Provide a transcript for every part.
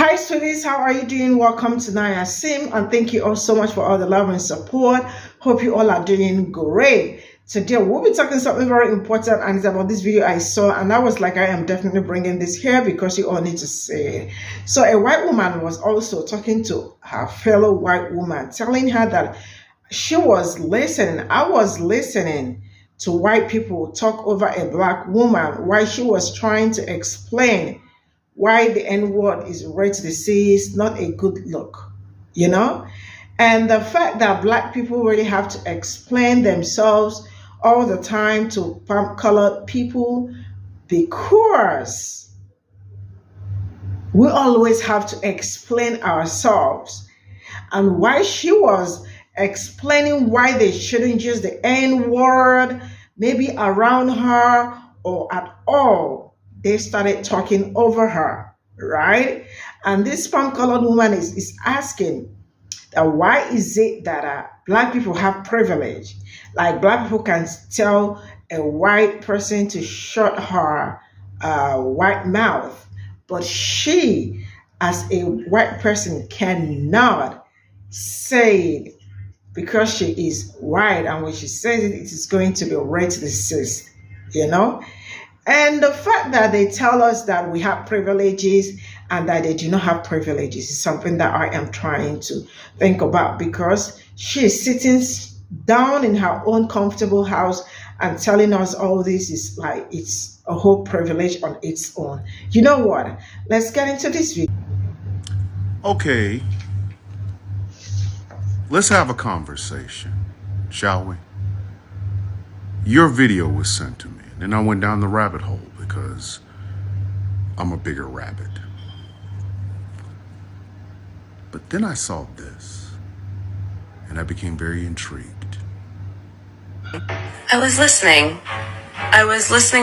Hi, sweeties. How are you doing? Welcome to Naya Sim, and thank you all so much for all the love and support. Hope you all are doing great. Today, we'll be talking something very important, and it's about this video I saw, and I was like, I am definitely bringing this here because you all need to see it. So, a white woman was also talking to her fellow white woman, telling her that she was listening. I was listening to white people talk over a black woman while she was trying to explain why the N word is rare to the sea is not a good look, you know? And the fact that black people really have to explain themselves all the time to colored people because we always have to explain ourselves. And why she was explaining why they shouldn't use the N word, maybe around her or at all, they started talking over her, right? And this palm colored woman is asking that why is it that black people have privilege? Like black people can tell a white person to shut her white mouth, but she, as a white person, cannot say it because she is white, and when she says it, it is going to be racist, you know? And the fact that they tell us that we have privileges and that they do not have privileges is something that I am trying to think about, because she is sitting down in her own comfortable house and telling us all this is like it's a whole privilege on its own. You know what? Let's get into this video. Okay, let's have a conversation, shall we? Your video was sent to me. Then I went down the rabbit hole because I'm a bigger rabbit. But then I saw this, and I became very intrigued. I was listening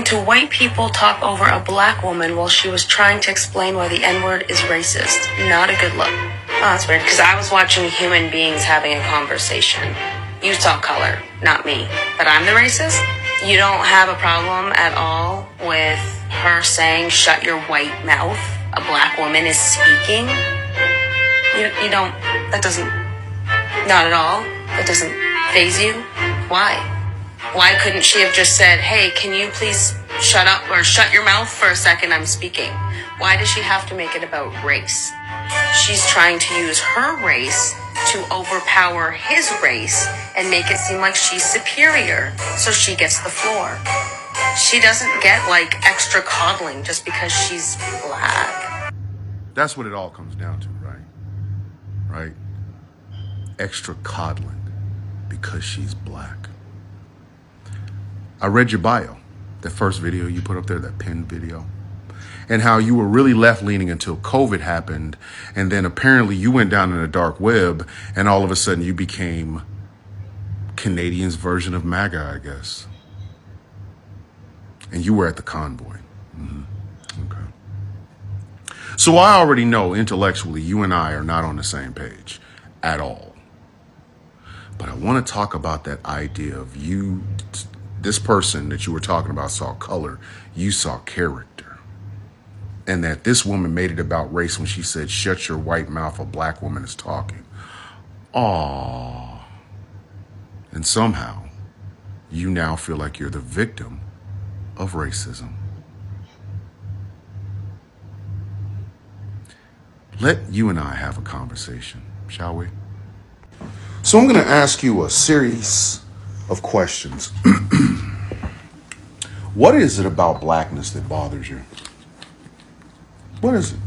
to white people talk over a black woman while she was trying to explain why the N-word is racist. Not a good look. Oh, that's weird, because I was watching human beings having a conversation. You saw color, not me. But I'm the racist? You don't have a problem at all with her saying, shut your white mouth? A black woman is speaking? You don't, that doesn't, not at all? That doesn't faze you? Why? Why couldn't she have just said, hey, can you please shut up or shut your mouth for a second, I'm speaking? Why does she have to make it about race? She's trying to use her race to overpower his race and make it seem like she's superior, so she gets the floor. She doesn't get like extra coddling just because she's black. That's what it all comes down to, right? Right? Extra coddling because she's black. I read your bio, that first video you put up there, that pinned video, and how you were really left-leaning until COVID happened, and then apparently you went down in the dark web, and all of a sudden you became Canadians' version of MAGA, I guess. And you were at the convoy. Okay. So I already know intellectually you and I are not on the same page at all. But I want to talk about that idea of you, this person that you were talking about saw color, you saw character. And that this woman made it about race when she said, shut your white mouth, a black woman is talking. Aww. And somehow, you now feel like you're the victim of racism. Let you and I have a conversation, shall we? So I'm going to ask you a series of questions. What is it about blackness that bothers you? What is it?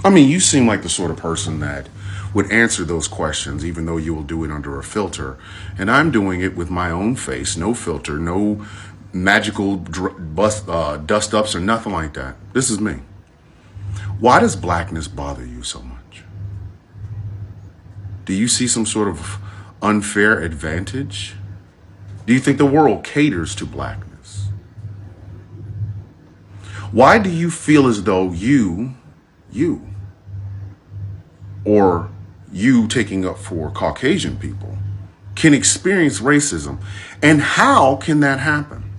I mean, you seem like the sort of person that would answer those questions, even though you will do it under a filter. And I'm doing it with my own face, no filter, no magical dust ups or nothing like that. This is me. Why does blackness bother you so much? Do you see some sort of unfair advantage? Do you think the world caters to blackness? Why do you feel as though you taking up for Caucasian people can experience racism? And how can that happen?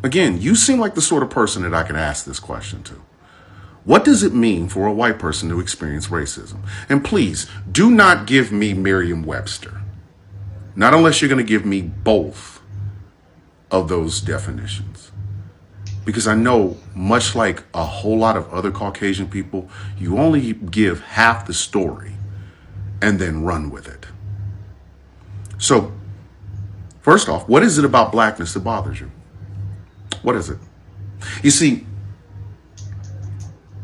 Again, you seem like the sort of person that I could ask this question to. What does it mean for a white person to experience racism? And please, do not give me Merriam-Webster. Not unless you're going to give me both of those definitions. Because I know, much like a whole lot of other Caucasian people, you only give half the story and then run with it. So, first off, what is it about blackness that bothers you? What is it? You see,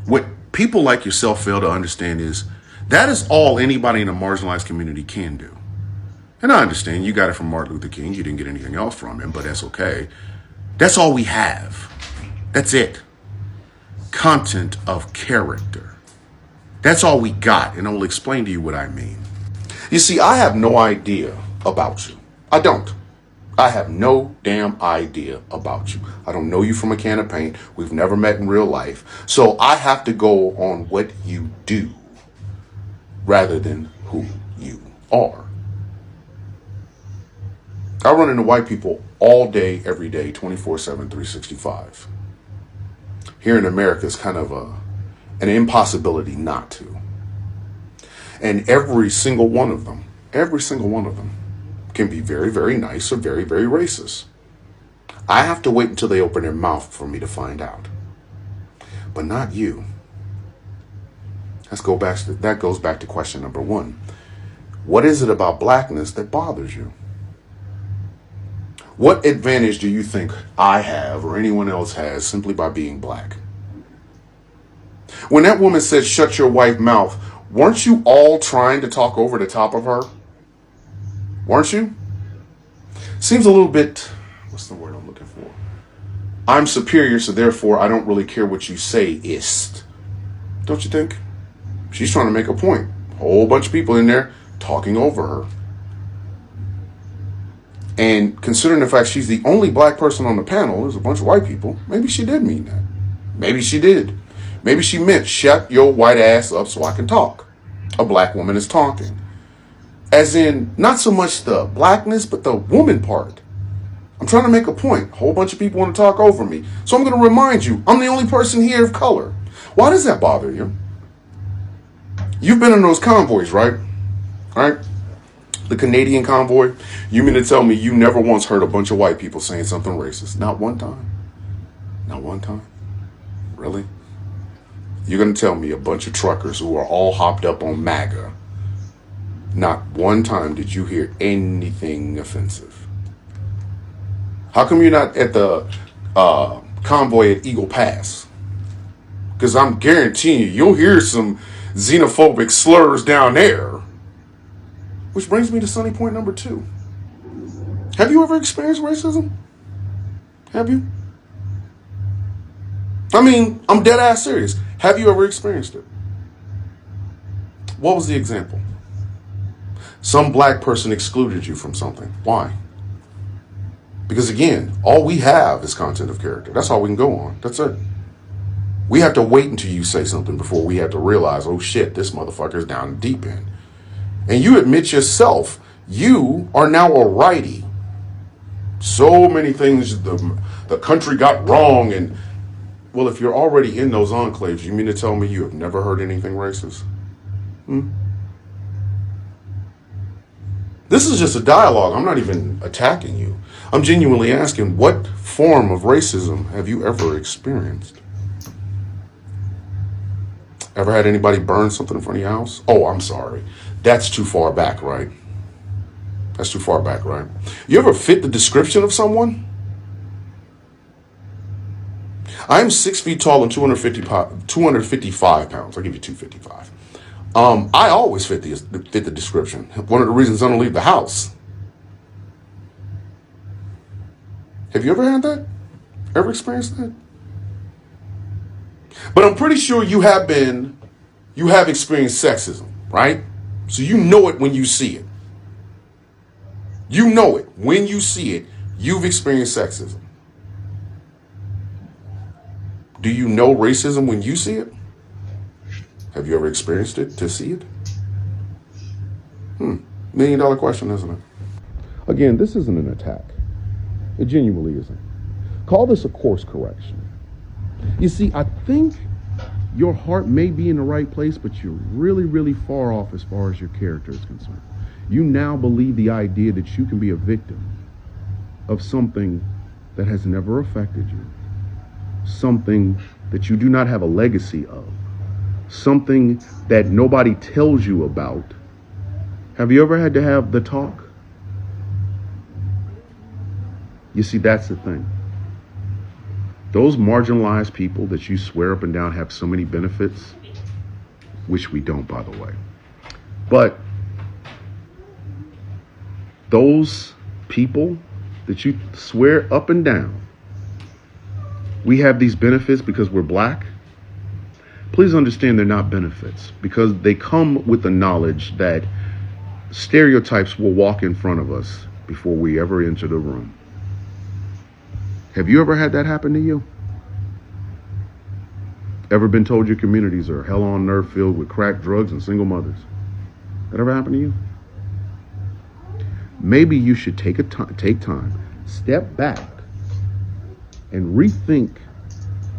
what people like yourself fail to understand is that is all anybody in a marginalized community can do. And I understand you got it from Martin Luther King. You didn't get anything else from him, but that's okay. That's all we have. That's it. Content of character. That's all we got, and I will explain to you what I mean. You see, I have no idea about you. I don't. I have no damn idea about you. I don't know you from a can of paint. We've never met in real life. So I have to go on what you do rather than who you are. I run into white people all day, every day, 24/7, 365. Here in America, it's kind of an impossibility not to. And every single one of them can be very, very nice or very, very racist. I have to wait until they open their mouth for me to find out. But not you. That goes back to question number one. What is it about blackness that bothers you? What advantage do you think I have or anyone else has simply by being black? When that woman said, "Shut your white mouth," weren't you all trying to talk over the top of her? Weren't you? Seems a little bit, what's the word I'm looking for? I'm superior, so therefore I don't really care what you say ist. Don't you think? She's trying to make a point. Whole bunch of people in there talking over her. And considering the fact she's the only black person on the panel, there's a bunch of white people, maybe she did mean that. Maybe she did. Maybe she meant, shut your white ass up so I can talk. A black woman is talking. As in, not so much the blackness, but the woman part. I'm trying to make a point. A whole bunch of people want to talk over me. So I'm going to remind you, I'm the only person here of color. Why does that bother you? You've been in those convoys, right? All right? The Canadian convoy. You mean to tell me you never once heard a bunch of white people saying something racist? Not one time. Not one time. Really? You're going to tell me a bunch of truckers who are all hopped up on MAGA, not one time did you hear anything offensive? How come you're not at the convoy at Eagle Pass? Because I'm guaranteeing you'll hear some xenophobic slurs down there. Which brings me to Sunny point number 2. Have you ever experienced racism? Have you? I mean, I'm dead ass serious. Have you ever experienced it? What was the example? Some black person excluded you from something. Why? Because again, all we have is content of character. That's all we can go on. That's it. We have to wait until you say something before we have to realize, oh shit, this motherfucker's down the deep end. And you admit yourself, you are now a righty. So many things the country got wrong. And well, if you're already in those enclaves, you mean to tell me you have never heard anything racist? This is just a dialogue. I'm not even attacking you. I'm genuinely asking, what form of racism have you ever experienced? Ever had anybody burn something in front of your house? Oh, I'm sorry. That's too far back, right? That's too far back, right? You ever fit the description of someone? I'm 6 feet tall and 255 pounds. I'll give you 255. I always fit the description. One of the reasons I don't leave the house. Have you ever had that? Ever experienced that? But I'm pretty sure you have experienced sexism, right? So you know it when you see it. You know it when you see it. You've experienced sexism. Do you know racism when you see it? Have you ever experienced it to see it? $1 million question, isn't it? Again, this isn't an attack. It genuinely isn't. Call this a course correction. You see, I think your heart may be in the right place, but you're really, really far off as far as your character is concerned. You now believe the idea that you can be a victim of something that has never affected you, something that you do not have a legacy of, something that nobody tells you about. Have you ever had to have the talk? You see, that's the thing. Those marginalized people that you swear up and down have so many benefits, which we don't, by the way. But those people that you swear up and down, we have these benefits because we're black. Please understand they're not benefits, because they come with the knowledge that stereotypes will walk in front of us before we ever enter the room. Have you ever had that happen to you? Ever been told your communities are hell on earth filled with crack, drugs, and single mothers? That ever happened to you? Maybe you should take time, step back, and rethink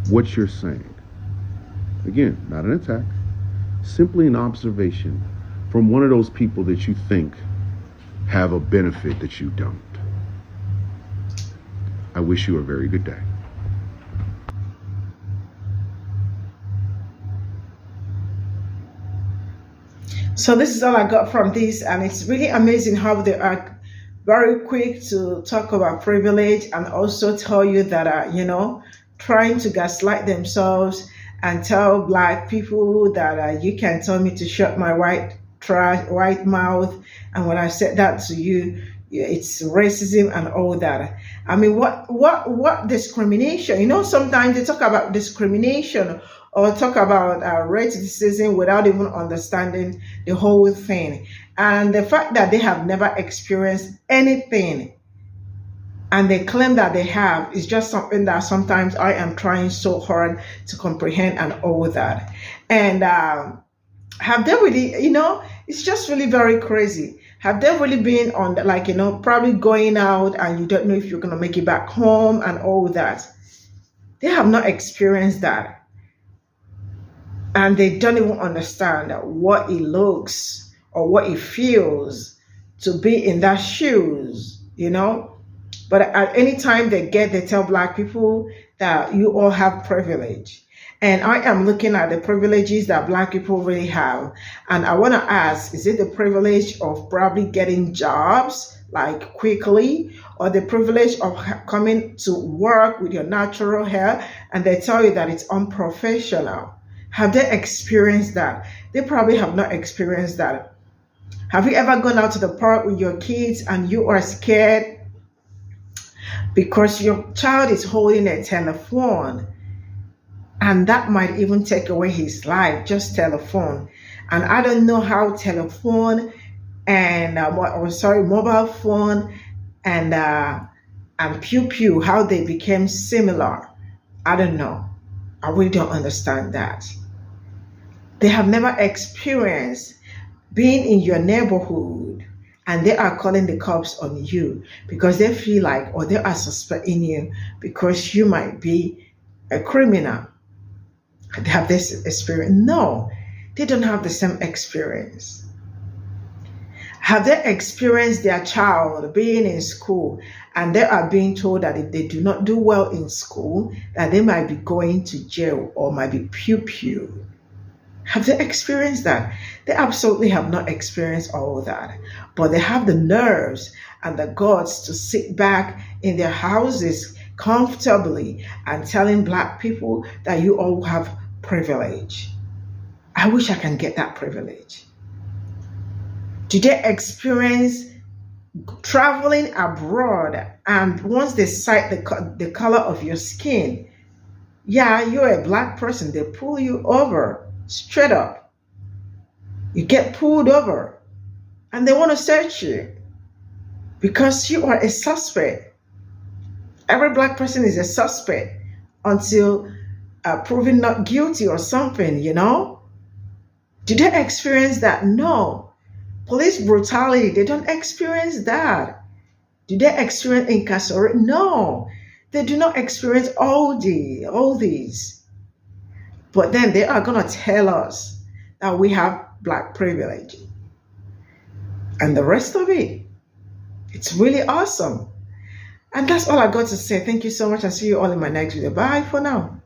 what you're saying. Again, not an attack, simply an observation from one of those people that you think have a benefit that you don't. I wish you a very good day. So this is all I got from this, and it's really amazing how they are very quick to talk about privilege and also tell you that trying to gaslight themselves and tell black people that you can tell me to shut my white mouth, and when I said that to you, it's racism and all that. I mean, what discrimination? Sometimes they talk about discrimination or talk about racism without even understanding the whole thing. And the fact that they have never experienced anything and they claim that they have is just something that sometimes I am trying so hard to comprehend and all that. And have they really, it's just really very crazy. Have they really been on, probably going out and you don't know if you're going to make it back home and all that? They have not experienced that. And they don't even understand what it looks or what it feels to be in that shoes, But at any time they tell black people that you all have privilege. And I am looking at the privileges that black people really have. And I want to ask, is it the privilege of probably getting jobs like quickly, or the privilege of coming to work with your natural hair and they tell you that it's unprofessional? Have they experienced that? They probably have not experienced that. Have you ever gone out to the park with your kids and you are scared because your child is holding a telephone? And that might even take away his life, just telephone. And I don't know how telephone and mobile phone and Pe0ple, how they became similar. I don't know. I really don't understand that. They have never experienced being in your neighborhood and they are calling the cops on you because they feel like, or they are suspecting you because you might be a criminal. They have this experience. No, they don't have the same experience. Have they experienced their child being in school and they are being told that if they do not do well in school, that they might be going to jail or might be Pe0ple? Have they experienced that? They absolutely have not experienced all of that. But they have the nerves and the guts to sit back in their houses comfortably and telling black people that you all have privilege. I wish I can get that privilege. Do they experience traveling abroad and once they sight the color of your skin, yeah, you're a black person, they pull you over straight up. You get pulled over and they want to search you because you are a suspect. Every black person is a suspect until proven not guilty or something, Did they experience that? No. Police brutality, they don't experience that. Do they experience incarceration? No. They do not experience all these. But then they are going to tell us that we have black privilege. And the rest of it, it's really awesome. And that's all I got to say. Thank you so much. I'll see you all in my next video. Bye for now.